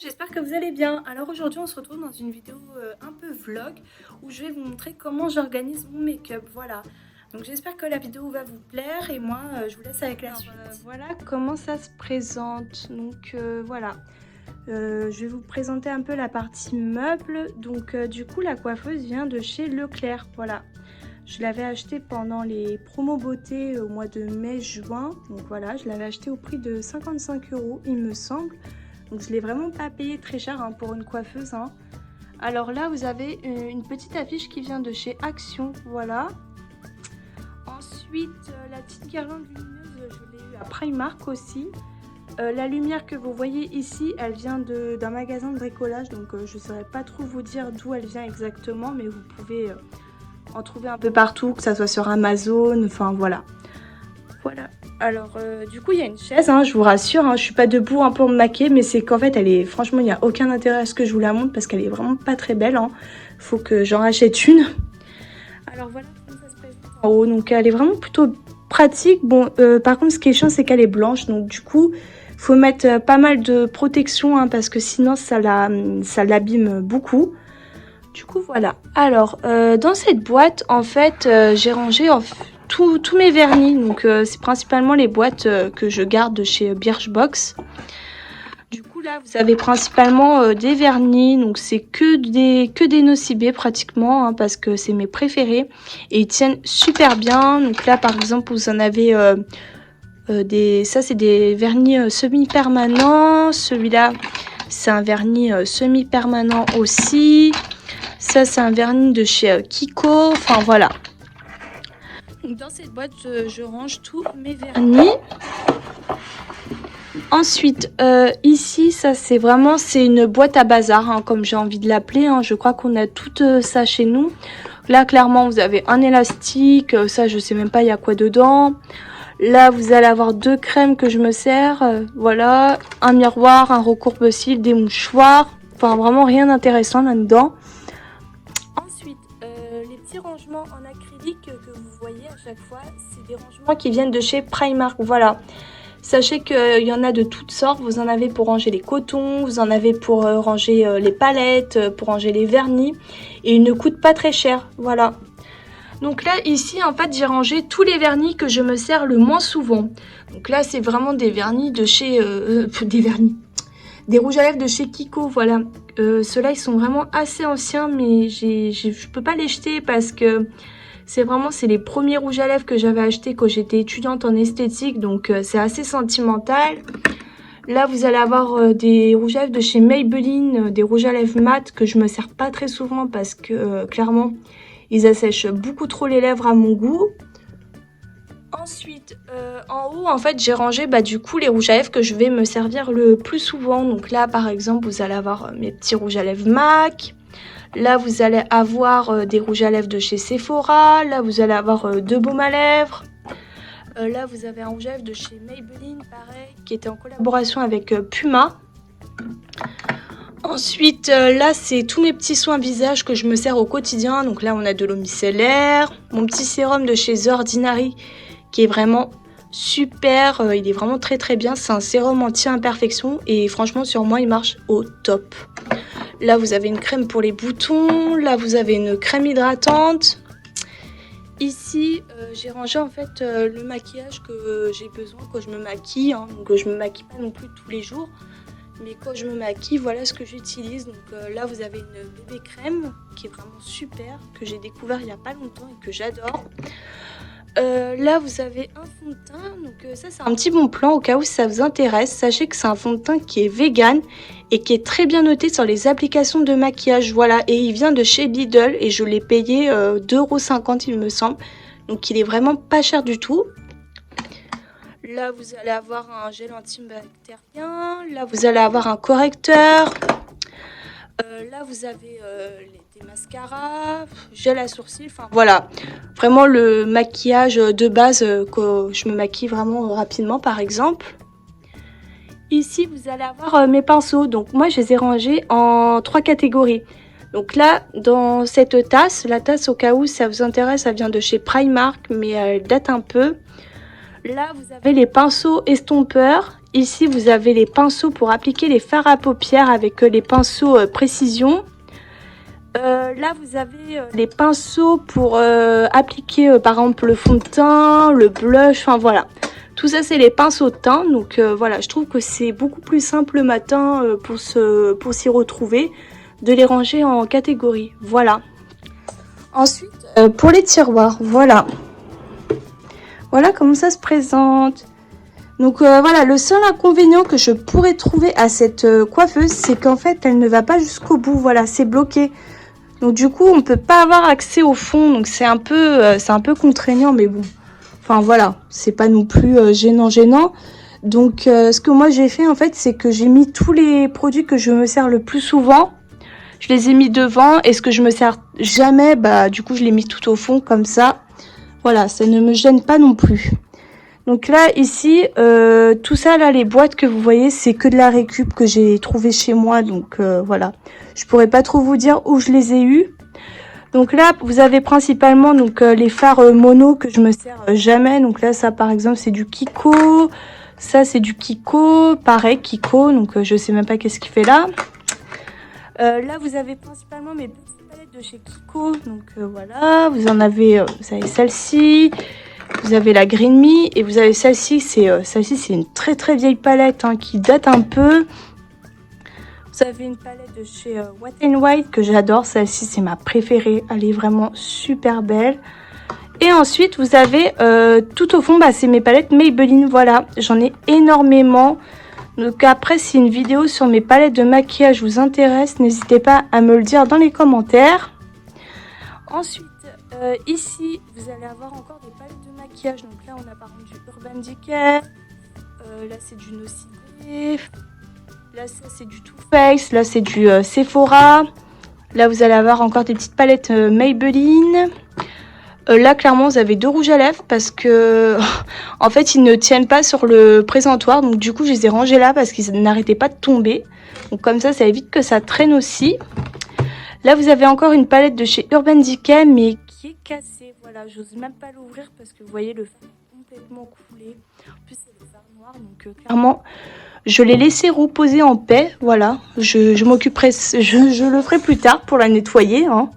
J'espère que vous allez bien. Alors aujourd'hui on se retrouve dans une vidéo un peu vlog où je vais vous montrer comment j'organise mon make-up. Voilà, donc j'espère que la vidéo va vous plaire et moi je vous laisse avec la suite. Voilà comment ça se présente. Donc voilà, je vais vous présenter un peu la partie meubles. Donc du coup la coiffeuse vient de chez Leclerc. Voilà, je l'avais acheté pendant les promos beauté au mois de mai-juin. Donc voilà, je l'avais acheté au prix de 55 € il me semble. Donc je ne l'ai vraiment pas payé très cher pour une coiffeuse. Alors là, vous avez une petite affiche qui vient de chez Action. Voilà. Ensuite, la petite guirlande lumineuse, je l'ai eu à Primark aussi. La lumière que vous voyez ici, elle vient d'un magasin de bricolage. Donc je ne saurais pas trop vous dire d'où elle vient exactement. Mais vous pouvez en trouver un peu partout, que ça soit sur Amazon. Enfin voilà. Voilà. Alors du coup il y a une chaise, je vous rassure, je suis pas debout pour me maquiller, mais c'est qu'en fait elle est, franchement il n'y a aucun intérêt à ce que je vous la montre parce qu'elle est vraiment pas très belle. Faut que j'en rachète une. Alors voilà comment ça se présente en haut, donc elle est vraiment plutôt pratique. Bon par contre ce qui est chiant c'est qu'elle est blanche, donc du coup faut mettre pas mal de protection parce que sinon ça l'abîme beaucoup. Du coup voilà. Alors dans cette boîte en fait j'ai rangé tous mes vernis, donc c'est principalement les boîtes que je garde de chez Birchbox. Du coup là vous avez principalement des vernis, donc c'est que des Nocibé pratiquement parce que c'est mes préférés et ils tiennent super bien. Donc là par exemple vous en avez ça c'est des vernis semi-permanents, celui-là c'est un vernis semi-permanent aussi, ça c'est un vernis de chez Kiko, enfin voilà. Dans cette boîte, je range tous mes vernis. Ensuite, ici, ça c'est une boîte à bazar, comme j'ai envie de l'appeler. Je crois qu'on a tout ça chez nous. Là, clairement, vous avez un élastique. Ça, je sais même pas il y a quoi dedans. Là, vous allez avoir 2 crèmes que je me sers. Voilà, un miroir, un recourbe-cils, des mouchoirs. Enfin, vraiment rien d'intéressant là-dedans. Ensuite, les petits rangements en acrylique que vous voyez à chaque fois, c'est des rangements qui viennent de chez Primark. Voilà, sachez qu'il y en a de toutes sortes. Vous en avez pour ranger les cotons, vous en avez pour ranger les palettes, pour ranger les vernis, et ils ne coûtent pas très cher. Voilà. Donc là ici en fait j'ai rangé tous les vernis que je me sers le moins souvent. Donc là c'est vraiment des vernis de chez des rouges à lèvres de chez Kiko. Voilà, ceux-là ils sont vraiment assez anciens, mais je peux pas les jeter parce que c'est les premiers rouges à lèvres que j'avais achetés quand j'étais étudiante en esthétique, donc c'est assez sentimental. Là vous allez avoir des rouges à lèvres de chez Maybelline, des rouges à lèvres mat que je me sers pas très souvent parce que clairement ils assèchent beaucoup trop les lèvres à mon goût. Ensuite, en haut, en fait, j'ai rangé du coup les rouges à lèvres que je vais me servir le plus souvent. Donc là, par exemple, vous allez avoir mes petits rouges à lèvres MAC. Là, vous allez avoir des rouges à lèvres de chez Sephora. Là, vous allez avoir 2 baumes à lèvres. Là, vous avez un rouge à lèvres de chez Maybelline, pareil, qui était en collaboration avec Puma. Ensuite, là, c'est tous mes petits soins visage que je me sers au quotidien. Donc là, on a de l'eau micellaire, mon petit sérum de chez The Ordinary, qui est vraiment super, il est vraiment très très bien. C'est un sérum anti-imperfection et franchement sur moi il marche au top. Là vous avez une crème pour les boutons, là vous avez une crème hydratante. Ici j'ai rangé en fait le maquillage que j'ai besoin quand je me maquille, donc je me maquille pas non plus tous les jours, mais quand je me maquille voilà ce que j'utilise. Donc là vous avez une bébé crème qui est vraiment super, que j'ai découvert il n'y a pas longtemps et que j'adore. Là vous avez un fond de teint, donc ça c'est un petit bon plan au cas où ça vous intéresse. Sachez que c'est un fond de teint qui est vegan et qui est très bien noté sur les applications de maquillage. Voilà, et il vient de chez Lidl et je l'ai payé 2,50 € il me semble, donc il est vraiment pas cher du tout. Là vous allez avoir un gel antibactérien, là vous allez avoir un correcteur. Là vous avez des mascaras, gel à sourcils, enfin voilà, vraiment le maquillage de base que je me maquille vraiment rapidement par exemple. Ici vous allez avoir mes pinceaux, donc moi je les ai rangés en 3 catégories. Donc là dans cette tasse, la tasse au cas où ça vous intéresse, ça vient de chez Primark mais elle date un peu. Là vous avez les pinceaux estompeurs Ici, vous avez les pinceaux pour appliquer les fards à paupières avec les pinceaux précision. Là, vous avez les pinceaux pour appliquer, par exemple, le fond de teint, le blush, enfin voilà. Tout ça, c'est les pinceaux de teint. Donc voilà, je trouve que c'est beaucoup plus simple le matin pour s'y retrouver, de les ranger en catégorie. Voilà. Ensuite, pour les tiroirs, voilà. Voilà comment ça se présente. Donc voilà, le seul inconvénient que je pourrais trouver à cette coiffeuse, c'est qu'en fait, elle ne va pas jusqu'au bout. Voilà, c'est bloqué. Donc du coup, on ne peut pas avoir accès au fond. Donc c'est un peu contraignant, mais bon. Enfin voilà, c'est pas non plus gênant. Donc ce que moi j'ai fait en fait, c'est que j'ai mis tous les produits que je me sers le plus souvent. Je les ai mis devant, et ce que je me sers jamais, bah du coup je l'ai mis tout au fond comme ça. Voilà, ça ne me gêne pas non plus. Donc là, ici, tout ça, là, les boîtes que vous voyez, c'est que de la récup que j'ai trouvé chez moi. Donc voilà, je pourrais pas trop vous dire où je les ai eues. Donc là, vous avez principalement donc les fards mono que je me sers jamais. Donc là, ça par exemple, c'est du Kiko. Ça, c'est du Kiko. Pareil, Kiko. Donc je sais même pas qu'est-ce qu'il fait là. Là, vous avez principalement mes petites palettes de chez Kiko. Donc voilà, vous avez celle-ci. Vous avez la Green Me et vous avez celle-ci. Celle-ci, c'est une très très vieille palette hein, qui date un peu. Vous avez une palette de chez Wet n Wild que j'adore. Celle-ci, c'est ma préférée. Elle est vraiment super belle. Et ensuite, vous avez tout au fond, bah, c'est mes palettes Maybelline. Voilà, j'en ai énormément. Donc après, si une vidéo sur mes palettes de maquillage vous intéresse, n'hésitez pas à me le dire dans les commentaires. Ensuite, ici, vous allez avoir encore des palettes de maquillage. Donc là, on a par exemple du Urban Decay. Là, c'est du Nocibé. Là, ça, c'est du Too Faced. Là, c'est du Sephora. Là, vous allez avoir encore des petites palettes Maybelline. Là, clairement, vous avez deux rouges à lèvres parce que, en fait, ils ne tiennent pas sur le présentoir. Donc, du coup, je les ai rangés là parce qu'ils n'arrêtaient pas de tomber. Donc, comme ça évite que ça traîne aussi. Là, vous avez encore une palette de chez Urban Decay, mais qui est cassée. Voilà, j'ose même pas l'ouvrir parce que vous voyez, le fard est complètement coulé. En plus, c'est le fard noir. Donc, clairement, je l'ai laissé reposer en paix. Voilà, je m'occuperai, je le ferai plus tard pour la nettoyer. Hein.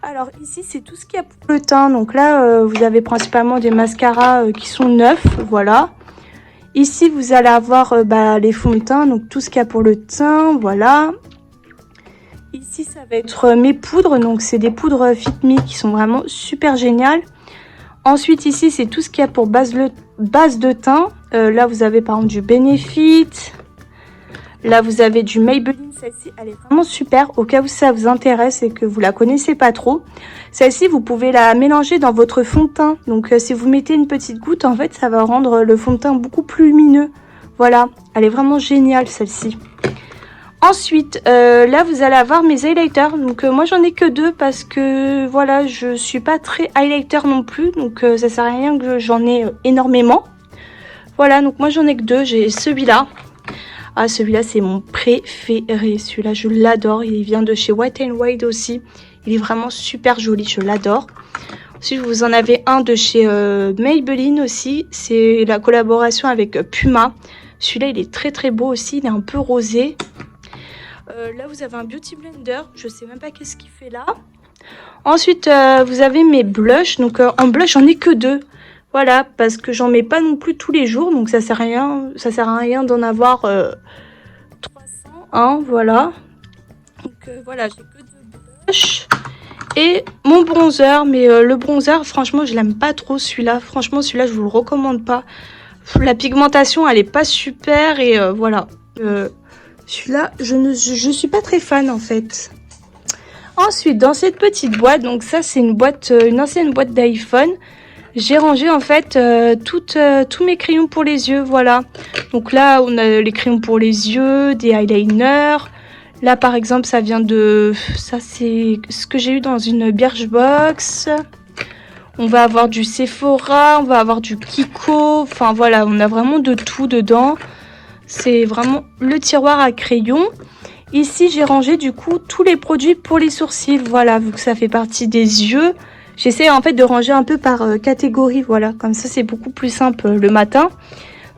Alors ici, c'est tout ce qu'il y a pour le teint. Donc là, vous avez principalement des mascaras qui sont neufs. Voilà. Ici, vous allez avoir les fonds de teint. Donc tout ce qu'il y a pour le teint. Voilà. Ici, ça va être mes poudres. Donc c'est des poudres Fit Me qui sont vraiment super géniales. Ensuite, ici, c'est tout ce qu'il y a pour base de teint. Là, vous avez par exemple du Benefit. Là, vous avez du Maybelline. Celle-ci, elle est vraiment super. Au cas où ça vous intéresse et que vous la connaissez pas trop. Celle-ci, vous pouvez la mélanger dans votre fond de teint. Donc, si vous mettez une petite goutte, en fait, ça va rendre le fond de teint beaucoup plus lumineux. Voilà, elle est vraiment géniale, celle-ci. Ensuite, là, vous allez avoir mes highlighters. Donc, moi, j'en ai que deux parce que, voilà, je suis pas très highlighter non plus. Donc, ça sert à rien que j'en ai énormément. Voilà, donc moi, j'en ai que deux. J'ai celui-là. Ah, celui-là, c'est mon préféré. Celui-là, je l'adore. Il vient de chez Wet n Wild aussi. Il est vraiment super joli. Je l'adore. Ensuite, vous en avez un de chez Maybelline aussi. C'est la collaboration avec Puma. Celui-là, il est très très beau aussi. Il est un peu rosé. Là, vous avez un Beauty Blender. Je sais même pas qu'est-ce qu'il fait là. Ensuite, vous avez mes blushs. Donc, en blush, j'en ai que deux. Voilà, parce que j'en mets pas non plus tous les jours, donc ça sert à rien d'en avoir 300, hein, voilà. Donc voilà, j'ai que deux blushs et mon bronzer, mais le bronzer, franchement, je l'aime pas trop celui-là. Franchement, celui-là, je vous le recommande pas. La pigmentation, elle est pas super et voilà. Celui-là, je suis pas très fan en fait. Ensuite, dans cette petite boîte, donc ça, c'est une ancienne boîte d'iPhone. J'ai rangé en fait tous mes crayons pour les yeux, voilà. Donc là, on a les crayons pour les yeux, des eyeliners. Là, par exemple, ça vient de... Ça, c'est ce que j'ai eu dans une Birchbox. On va avoir du Sephora, on va avoir du Kiko. Enfin, voilà, on a vraiment de tout dedans. C'est vraiment le tiroir à crayons. Ici, j'ai rangé du coup tous les produits pour les sourcils. Voilà, vu que ça fait partie des yeux. J'essaie en fait de ranger un peu par catégorie, voilà, comme ça c'est beaucoup plus simple le matin.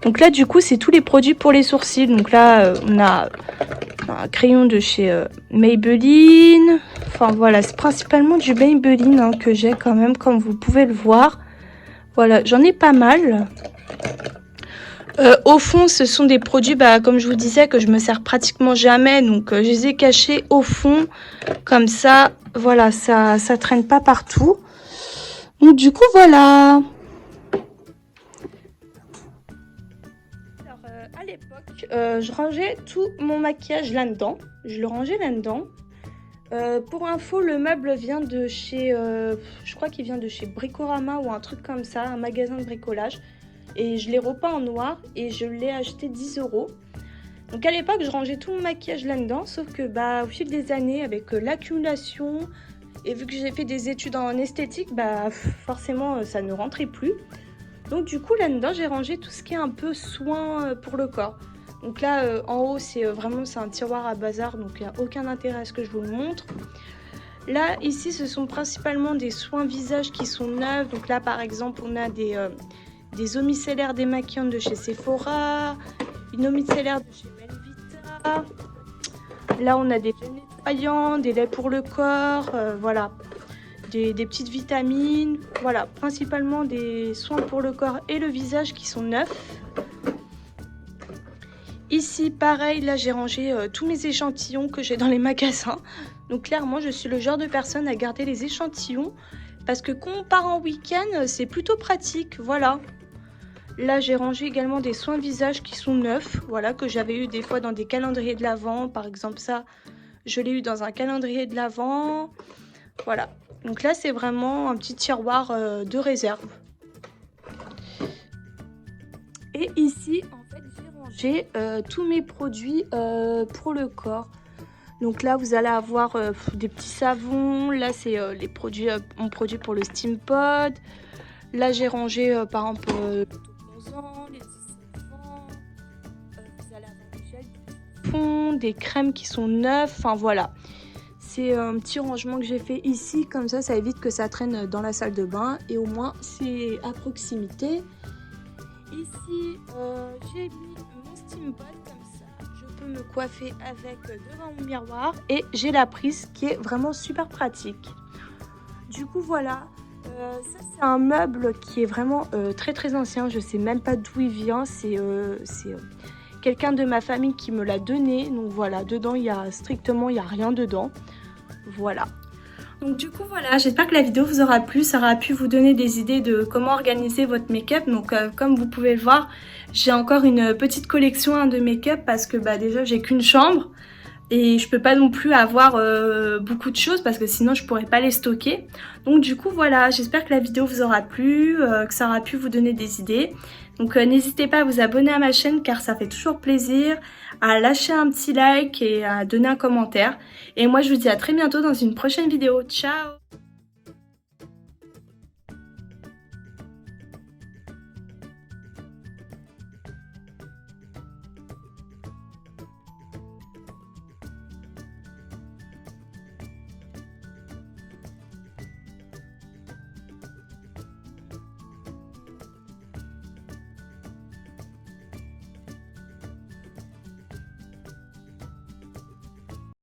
Donc là, du coup, c'est tous les produits pour les sourcils. Donc là, on a un crayon de chez Maybelline. Enfin voilà, c'est principalement du Maybelline hein, que j'ai quand même, comme vous pouvez le voir. Voilà, j'en ai pas mal. Au fond, ce sont des produits, bah, comme je vous disais, que je me sers pratiquement jamais. Donc, je les ai cachés au fond. Comme ça, voilà, ça traîne pas partout. Donc, du coup, voilà. Alors, à l'époque, je rangeais tout mon maquillage là-dedans. Je le rangeais là-dedans. Pour info, le meuble vient de chez... je crois qu'il vient de chez Bricorama ou un truc comme ça, un magasin de bricolage. Et je l'ai repeint en noir et je l'ai acheté 10 €. Donc à l'époque, je rangeais tout mon maquillage là-dedans, sauf que bah, au fil des années, avec l'accumulation, et vu que j'ai fait des études en esthétique, bah forcément ça ne rentrait plus. Donc du coup là-dedans, j'ai rangé tout ce qui est un peu soin pour le corps. Donc là, en haut, c'est vraiment un tiroir à bazar, donc il n'y a aucun intérêt à ce que je vous le montre. Là, ici, ce sont principalement des soins visage qui sont neufs. Donc là, par exemple, on a des eaux micellaires démaquillantes de chez Sephora, une eau micellaire de chez Melvita. Là, on a des gels nettoyants, des laits pour le corps, voilà, des petites vitamines. Voilà, principalement des soins pour le corps et le visage qui sont neufs. Ici, pareil, là, j'ai rangé tous mes échantillons que j'ai dans les magasins. Donc, clairement, je suis le genre de personne à garder les échantillons parce que quand on part en week-end, c'est plutôt pratique, voilà. Là, j'ai rangé également des soins visage qui sont neufs, voilà, que j'avais eu des fois dans des calendriers de l'Avent. Par exemple, ça, je l'ai eu dans un calendrier de l'Avent. Voilà. Donc là, c'est vraiment un petit tiroir de réserve. Et ici, en fait, j'ai rangé tous mes produits pour le corps. Donc là, vous allez avoir des petits savons. Là, c'est les produits, mon produit pour le Steam Pod. Là, j'ai rangé, par exemple, les dissolvants. Vous allez avoir des gels de fond, des crèmes qui sont neuves. Enfin, voilà. C'est un petit rangement que j'ai fait ici. Comme ça évite que ça traîne dans la salle de bain. Et au moins, c'est à proximité. Ici, j'ai mis mon Steam Pod comme ça. Je peux me coiffer avec devant mon miroir. Et j'ai la prise qui est vraiment super pratique. Du coup, voilà. Ça, c'est un meuble qui est vraiment très très ancien. Je sais même pas d'où il vient. C'est quelqu'un de ma famille qui me l'a donné. Donc voilà, dedans, il y a rien dedans. Voilà. Donc du coup voilà, j'espère que la vidéo vous aura plu, ça aura pu vous donner des idées de comment organiser votre make-up. Donc comme vous pouvez le voir, j'ai encore une petite collection hein, de make-up parce que bah, déjà j'ai qu'une chambre et je peux pas non plus avoir beaucoup de choses parce que sinon je pourrais pas les stocker. Donc du coup voilà, j'espère que la vidéo vous aura plu, que ça aura pu vous donner des idées. Donc n'hésitez pas à vous abonner à ma chaîne car ça fait toujours plaisir, à lâcher un petit like et à donner un commentaire. Et moi je vous dis à très bientôt dans une prochaine vidéo. Ciao!